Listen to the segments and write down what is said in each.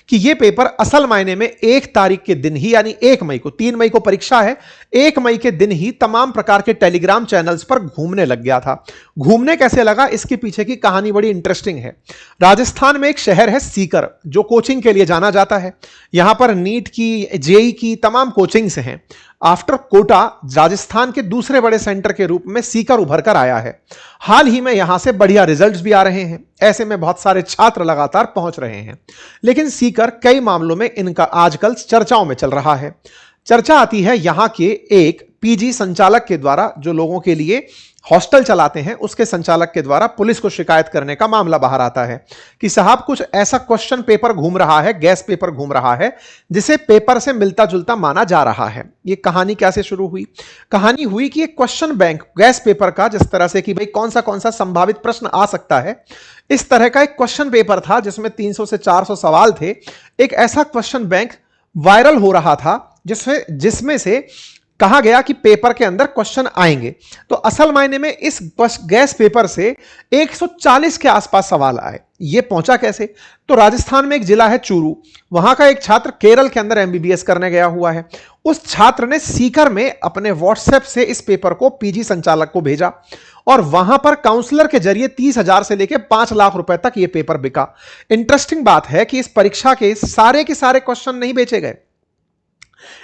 कि यह पेपर असल मायने में 1 तारीख के दिन ही, यानी 1 मई को, 3 मई को परीक्षा है, 1 मई के दिन ही तमाम प्रकार के टेलीग्राम चैनल्स पर घूमने लग गया था। घूमने कैसे लगा, इसके पीछे की कहानी बड़ी इंटरेस्टिंग है। राजस्थान में एक शहर है सीकर, जो कोचिंग के लिए जाना जाता है। यहां पर नीट की, जेई की तमाम कोचिंग्स हैं। आफ्टर कोटा राजस्थान के दूसरे बड़े सेंटर के रूप में सीकर उभर कर आया है। हाल ही में यहां से बढ़िया रिजल्ट्स भी आ रहे हैं, ऐसे में बहुत सारे छात्र लगातार पहुंच रहे हैं। लेकिन सीकर कई मामलों में इनका आजकल चर्चाओं में चल रहा है। चर्चा आती है यहां के एक पीजी संचालक के द्वारा, जो लोगों के लिए हॉस्टल चलाते हैं, उसके संचालक के द्वारा पुलिस को शिकायत करने का मामला बाहर आता है कि साहब कुछ ऐसा क्वेश्चन पेपर घूम रहा है, गैस पेपर घूम रहा है, जिसे पेपर से मिलता जुलता माना जा रहा है। यह कहानी कैसे शुरू हुई? कहानी हुई कि एक क्वेश्चन बैंक गैस पेपर का, जिस तरह से कि भाई कौन सा संभावित प्रश्न आ सकता है, इस तरह का एक क्वेश्चन पेपर था जिसमें 300 से 400 सवाल थे। एक ऐसा क्वेश्चन बैंक वायरल हो रहा था जिसमें से कहा गया कि पेपर के अंदर क्वेश्चन आएंगे। तो असल मायने में इस गैस पेपर से 140 के आसपास सवाल आए। ये पहुंचा कैसे? तो राजस्थान में एक जिला है चूरू, वहां का एक छात्र केरल के अंदर एमबीबीएस करने गया हुआ है। उस छात्र ने सीकर में अपने व्हाट्सएप से इस पेपर को पीजी संचालक को भेजा और वहां पर काउंसलर के जरिए 30,000 से लेकर 5 लाख रुपए तक यह पेपर बिका। इंटरेस्टिंग बात है कि इस परीक्षा के सारे क्वेश्चन नहीं बेचे गए।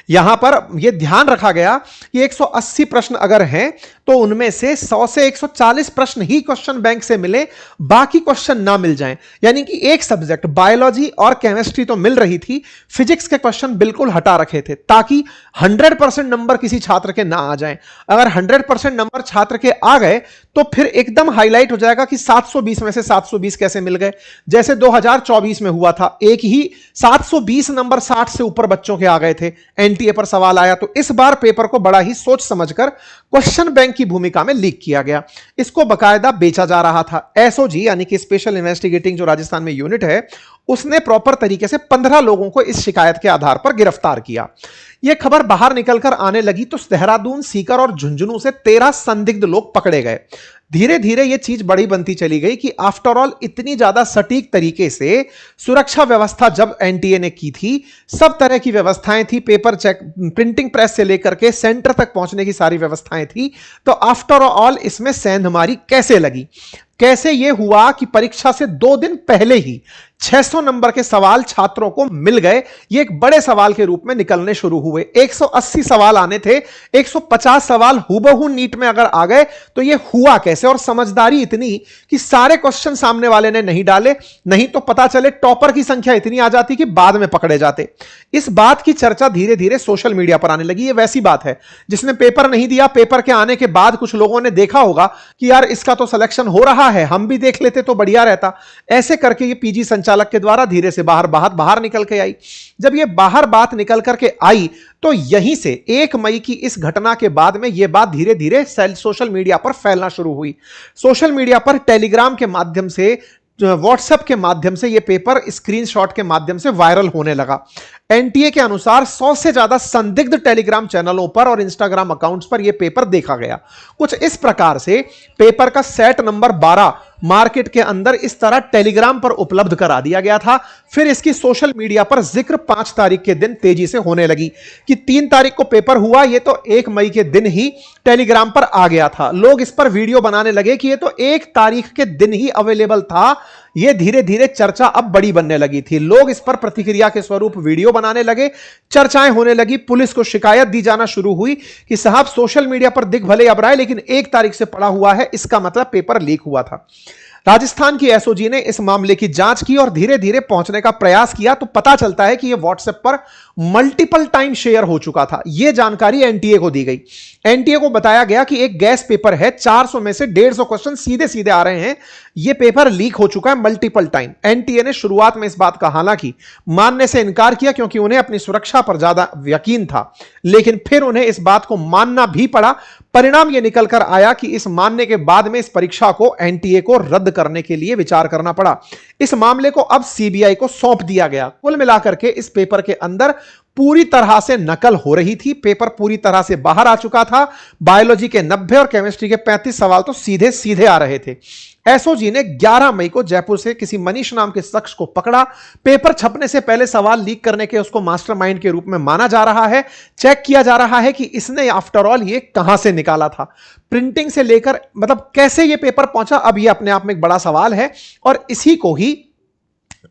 यहां पर यह ध्यान रखा गया कि 180 प्रश्न अगर हैं तो उनमें से 100 से 140 प्रश्न ही क्वेश्चन बैंक से मिले, बाकी क्वेश्चन ना मिल जाएं। यानी कि एक सब्जेक्ट बायोलॉजी और केमिस्ट्री तो मिल रही थी, फिजिक्स के क्वेश्चन बिल्कुल हटा रखे थे ताकि 100% नंबर किसी छात्र के ना आ जाएं। अगर 100% नंबर छात्र के आ गए तो फिर एकदम हाईलाइट हो जाएगा कि 720 में से 720 कैसे मिल गए। जैसे 2024 में हुआ था, एक ही 720 नंबर 60 से ऊपर बच्चों के आ गए थे, एनटीए पर सवाल आया। तो इस बार पेपर को बड़ा ही सोच समझकर क्वेश्चन बैंक की भूमिका में लीक किया गया। इसको बकायदा बेचा जा रहा था। एसओजी यानी कि स्पेशल इन्वेस्टिगेटिंग जो राजस्थान में यूनिट है, उसने प्रॉपर तरीके से 15 लोगों को इस शिकायत के आधार पर गिरफ्तार किया। यह खबर बाहर निकलकर आने लगी तो देहरादून, सीकर और झुंझुनू से 13 संदिग्ध लोग पकड़े गए। धीरे धीरे यह चीज बड़ी बनती चली गई कि आफ्टर ऑल इतनी ज्यादा सटीक तरीके से सुरक्षा व्यवस्था जब एनटीए ने की थी, सब तरह की व्यवस्थाएं थी, पेपर चेक, प्रिंटिंग प्रेस से लेकर के सेंटर तक पहुंचने की सारी व्यवस्थाएं थी। तो आफ्टर ऑल इसमें सेंधमारी कैसे लगी? कैसे यह हुआ कि परीक्षा से 2 दिन पहले ही 600 नंबर के सवाल छात्रों को मिल गए? ये एक बड़े सवाल के रूप में निकलने शुरू हुए। 180 सवाल आने थे, 150 सवाल हुबहू नीट में अगर आ गए तो यह हुआ कैसे? और समझदारी इतनी कि सारे क्वेश्चन सामने वाले ने नहीं डाले, नहीं तो पता चले टॉपर की संख्या इतनी आ जाती कि बाद में पकड़े जाते। इस बात की चर्चा धीरे धीरे सोशल मीडिया पर आने लगी। यह वैसी बात है जिसने पेपर नहीं दिया, पेपर के आने के बाद कुछ लोगों ने देखा होगा कि यार इसका तो सिलेक्शन हो रहा है, हम भी देख लेते तो बढ़िया रहता। ऐसे करके ये पीजी संचालक के द्वारा धीरे से बाहर निकल के आई। जब ये बाहर बात निकल करके आई तो यहीं से 1 मई की इस घटना के बाद में यह बात धीरे धीरे सोशल मीडिया पर फैलना शुरू हुई। सोशल मीडिया पर टेलीग्राम के माध्यम से, व्हाट्सएप के माध्यम से यह पेपर स्क्रीनशॉट के माध्यम से वायरल होने लगा। एनटीए के अनुसार 100 से ज्यादा संदिग्ध टेलीग्राम चैनलों पर और इंस्टाग्राम अकाउंट्स पर यह पेपर देखा गया। कुछ इस प्रकार से पेपर का सेट नंबर 12 मार्केट के अंदर इस तरह टेलीग्राम पर उपलब्ध करा दिया गया था। फिर इसकी सोशल मीडिया पर जिक्र 5 तारीख के दिन तेजी से होने लगी कि 3 तारीख को पेपर हुआ, यह तो 1 मई के दिन ही टेलीग्राम पर आ गया था। लोग इस पर वीडियो बनाने लगे कि यह तो 1 तारीख के दिन ही अवेलेबल था। यह धीरे धीरे चर्चा अब बड़ी बनने लगी थी। लोग इस पर प्रतिक्रिया के स्वरूप वीडियो बनाने लगे, चर्चाएं होने लगी, पुलिस को शिकायत दी जाना शुरू हुई कि साहब सोशल मीडिया पर दिख भले अब रहा है लेकिन 1 तारीख से पड़ा हुआ है, इसका मतलब पेपर लीक हुआ था। राजस्थान की एसओजी ने इस मामले की जांच की और धीरे धीरे पहुंचने का प्रयास किया तो पता चलता है कि यह व्हाट्सएप पर मल्टीपल टाइम शेयर हो चुका था। यह जानकारी एनटीए को दी गई। एनटीए को बताया गया कि एक गैस पेपर है, 400 में से 150 क्वेश्चन सीधे सीधे आ रहे हैं, यह पेपर लीक हो चुका है मल्टीपल टाइम। एनटीए ने शुरुआत में इस बात का हालांकि मानने से इनकार किया क्योंकि उन्हें अपनी सुरक्षा पर ज्यादा यकीन था, लेकिन फिर उन्हें इस बात को मानना भी पड़ा। परिणाम यह निकलकर आया कि इस मानने के बाद में इस परीक्षा को एनटीए को रद्द करने के लिए विचार करना पड़ा। इस मामले को अब सीबीआई को सौंप दिया गया। कुल मिलाकर के इस पेपर के अंदर पूरी तरह से नकल हो रही थी, पेपर पूरी तरह से बाहर आ चुका था। बायोलॉजी के 90 और केमिस्ट्री के 35 सवाल तो सीधे सीधे आ रहे थे। एसओजी ने 11 मई को जयपुर से किसी मनीष नाम के शख्स को पकड़ा। पेपर छपने से पहले सवाल लीक करने के उसको मास्टरमाइंड के रूप में माना जा रहा है। चेक किया जा रहा है कि इसने आफ्टर ऑल ये कहां से निकाला था, प्रिंटिंग से लेकर मतलब कैसे ये पेपर पहुंचा, अब ये अपने आप में एक बड़ा सवाल है और इसी को ही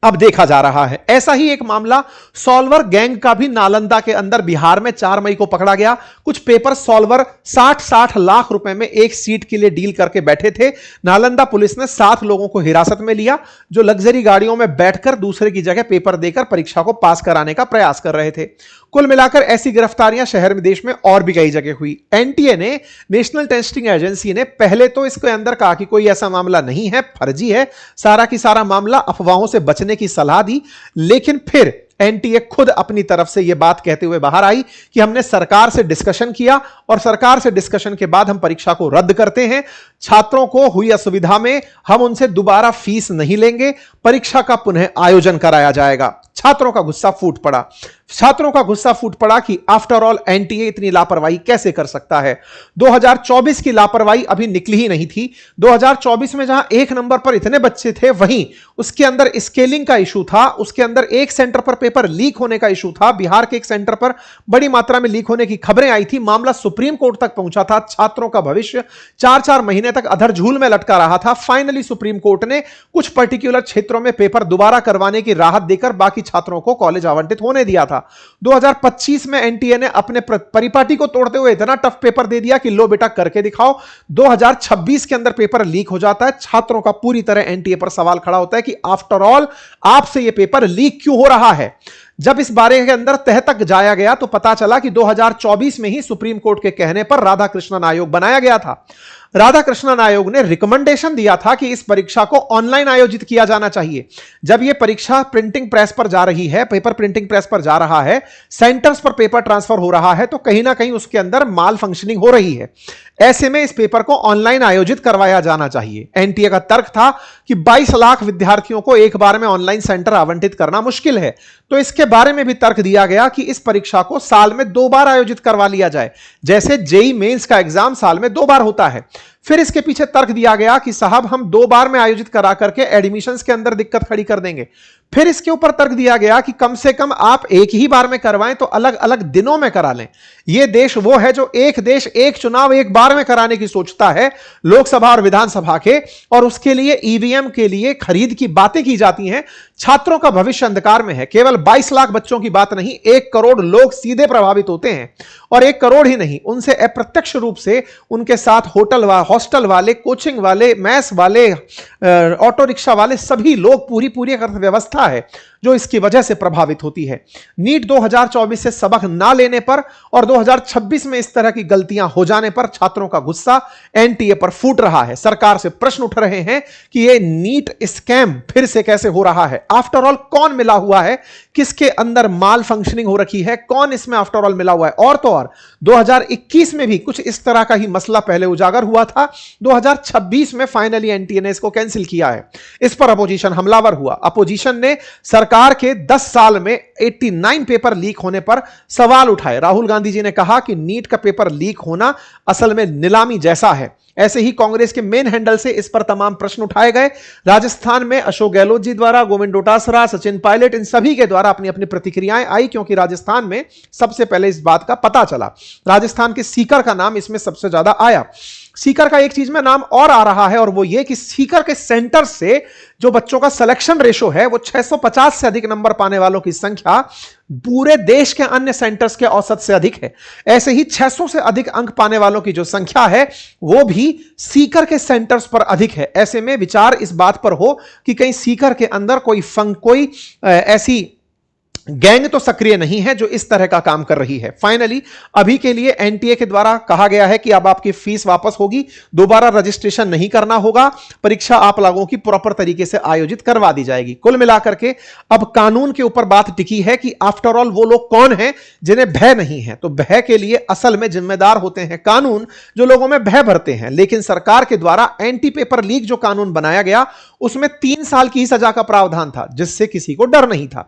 अब देखा जा रहा है। ऐसा ही एक मामला सॉल्वर गैंग का भी नालंदा के अंदर बिहार में 4 मई को पकड़ा गया। कुछ पेपर सॉल्वर 60-60 लाख रुपए में एक सीट के लिए डील करके बैठे थे। नालंदा पुलिस ने 7 लोगों को हिरासत में लिया जो लग्जरी गाड़ियों में बैठकर दूसरे की जगह पेपर देकर परीक्षा को पास कराने का प्रयास कर रहे थे। कुल मिलाकर ऐसी गिरफ्तारियां शहर में, देश में और भी कई जगह हुई। एनटीए ने, नेशनल टेस्टिंग एजेंसी ने पहले तो इसके अंदर कहा कि कोई ऐसा मामला नहीं है, फर्जी है, सारा की सारा मामला अफवाहों से बचने की सलाह दी। लेकिन फिर एनटीए खुद अपनी तरफ से यह बात कहते हुए बाहर आई कि हमने सरकार से डिस्कशन किया और सरकार से डिस्कशन के बाद हम परीक्षा को रद्द करते हैं। छात्रों को हुई असुविधा में हम उनसे दोबारा फीस नहीं लेंगे, परीक्षा का पुनः आयोजन कराया जाएगा। छात्रों का गुस्सा फूट पड़ा। छात्रों का गुस्सा फूट पड़ा कि आफ्टर ऑल एनटीए इतनी लापरवाही कैसे कर सकता है। 2024 की लापरवाही अभी निकली ही नहीं थी। 2024 में जहां एक नंबर पर इतने बच्चे थे, वहीं उसके अंदर स्केलिंग का इशू था, उसके अंदर एक सेंटर पर पेपर लीक होने का इशू था। बिहार के एक सेंटर पर बड़ी मात्रा में लीक होने की खबरें आई थी। मामला सुप्रीम कोर्ट तक पहुंचा था। छात्रों का भविष्य 4-4 महीने तक अधर झूल में लटका रहा था। फाइनली सुप्रीम कोर्ट ने कुछ पर्टिकुलर क्षेत्रों में पेपर दोबारा करवाने की राहत देकर बाकी छात्रों को कॉलेज आवंटित होने दिया था। 2025 में एनटीए ने अपने परिपाटी को तोड़ते हुए इतना टफ पेपर दे दिया कि लो बेटा करके दिखाओ। 2026 के अंदर पेपर लीक हो जाता है। छात्रों का पूरी तरह एनटीए पर सवाल खड़ा होता है कि आफ्टर ऑल आपसे यह पेपर लीक क्यों हो रहा है। जब इस बारे के अंदर तह तक जाया गया तो पता चला कि 2024 में ही सुप्रीम कोर्ट के कहने पर राधाकृष्णन आयोग बनाया गया था। राधाकृष्णन आयोग ने रिकमेंडेशन दिया था कि इस परीक्षा को ऑनलाइन आयोजित किया जाना चाहिए। जब यह परीक्षा प्रिंटिंग प्रेस पर जा रही है, पेपर प्रिंटिंग प्रेस पर जा रहा है, सेंटर्स पर पेपर ट्रांसफर हो रहा है, तो कहीं ना कहीं उसके अंदर माल फंक्शनिंग हो रही है। ऐसे में इस पेपर को ऑनलाइन आयोजित करवाया जाना चाहिए। एनटीए का तर्क था कि 22 लाख विद्यार्थियों को एक बार में ऑनलाइन सेंटर आवंटित करना मुश्किल है, तो इसके बारे में भी तर्क दिया गया कि इस परीक्षा को साल में 2 बार आयोजित करवा लिया जाए, जैसे जेईई मेंस का एग्जाम साल में 2 बार होता है। फिर इसके पीछे तर्क दिया गया कि साहब हम 2 बार में आयोजित करा करके एडमिशंस के अंदर दिक्कत खड़ी कर देंगे। फिर इसके ऊपर तर्क दिया गया कि कम से कम आप एक ही बार में करवाएं तो अलग अलग दिनों में करा लें। यह देश वो है जो एक देश एक चुनाव एक बार में कराने की सोचता है, लोकसभा और विधानसभा के, और उसके लिए ईवीएम के लिए खरीद की बातें की जाती हैं। छात्रों का भविष्य अंधकार में है। केवल 22 लाख बच्चों की बात नहीं, 1 करोड़ लोग सीधे प्रभावित होते हैं। और 1 करोड़ ही नहीं, उनसे अप्रत्यक्ष रूप से उनके साथ हॉस्टल वाले, कोचिंग वाले, मैस वाले, ऑटो रिक्शा वाले, सभी लोग, पूरी अर्थव्यवस्था है जो इसकी वजह से प्रभावित होती है। नीट 2024 से सबक ना लेने पर और 2026 में इस तरह की गलतियां हो जाने पर छात्रों का गुस्सा एनटीए पर फूट रहा है। सरकार से प्रश्न उठ रहे हैं कि यह नीट स्कैम फिर से कैसे हो रहा है। आफ्टर ऑल कौन मिला हुआ है, किसके अंदर माल फंक्शनिंग हो रखी है, कौन इसमें आफ्टर ऑल मिला हुआ है। और तो और 2021 में भी कुछ इस तरह का ही मसला पहले उजागर हुआ था। 2026 में फाइनली एनटीए ने इसको कैंसिल किया है। इस पर अपोजिशन हमलावर हुआ। अपोजिशन ने सरकार के 10 साल में 89 पेपर लीक होने पर सवाल उठाए। राहुल गांधी जी ने कहा कि नीट का पेपर लीक होना असल में नीलामी जैसा है। ऐसे ही कांग्रेस के मेन हैंडल से इस पर तमाम प्रश्न उठाए गए। राजस्थान में अशोक गहलोत जी द्वारा, गोविंद डोटासरा, सचिन पायलट, इन सभी के द्वारा अपनी अपनी प्रतिक्रियाएं आई, क्योंकि राजस्थान में सबसे पहले इस बात का पता चला। राजस्थान के सीकर का नाम इसमें सबसे ज्यादा आया। सीकर का एक चीज में नाम और आ रहा है, और वो ये कि सीकर के सेंटर से जो बच्चों का सिलेक्शन रेशो है वो 650 से अधिक नंबर पाने वालों की संख्या पूरे देश के अन्य सेंटर्स के औसत से अधिक है। ऐसे ही 600 से अधिक अंक पाने वालों की जो संख्या है वो भी सीकर के सेंटर्स पर अधिक है। ऐसे में विचार इस बात पर हो कि कहीं सीकर के अंदर कोई ऐसी गैंग तो सक्रिय नहीं है जो इस तरह का काम कर रही है। फाइनली अभी के लिए एनटीए के द्वारा कहा गया है कि अब आपकी फीस वापस होगी, दोबारा रजिस्ट्रेशन नहीं करना होगा, परीक्षा आप लोगों की प्रॉपर तरीके से आयोजित करवा दी जाएगी। कुल मिलाकर के अब कानून के ऊपर बात टिकी है कि आफ्टर ऑल वो लोग कौन हैं जिन्हें भय नहीं है। तो भय के लिए असल में जिम्मेदार होते हैं कानून, जो लोगों में भय भरते हैं। लेकिन सरकार के द्वारा एंटी पेपर लीक जो कानून बनाया गया उसमें 3 साल की सजा का प्रावधान था, जिससे किसी को डर नहीं था।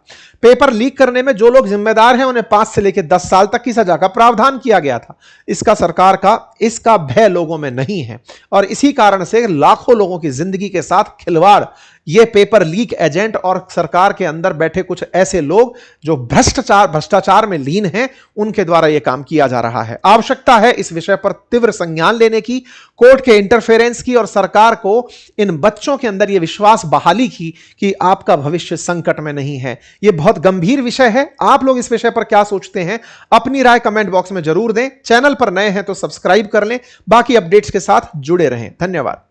पेपर लीक लीक करने में जो लोग जिम्मेदार हैं उन्हें 5 से लेकर 10 साल तक की सजा का प्रावधान किया गया था। इसका सरकार का इसका भय लोगों में नहीं है और इसी कारण से लाखों लोगों की जिंदगी के साथ खिलवाड़ ये पेपर लीक एजेंट और सरकार के अंदर बैठे कुछ ऐसे लोग जो भ्रष्टाचार में लीन हैं, उनके द्वारा यह काम किया जा रहा है। आवश्यकता है इस विषय पर तीव्र संज्ञान लेने की, कोर्ट के इंटरफेरेंस की और सरकार को इन बच्चों के अंदर यह विश्वास बहाली की कि आपका भविष्य संकट में नहीं है। यह बहुत गंभीर विषय है। आप लोग इस विषय पर क्या सोचते हैं, अपनी राय कमेंट बॉक्स में जरूर दें। चैनल पर नए हैं तो सब्सक्राइब कर लें। बाकी अपडेट्स के साथ जुड़े रहें। धन्यवाद।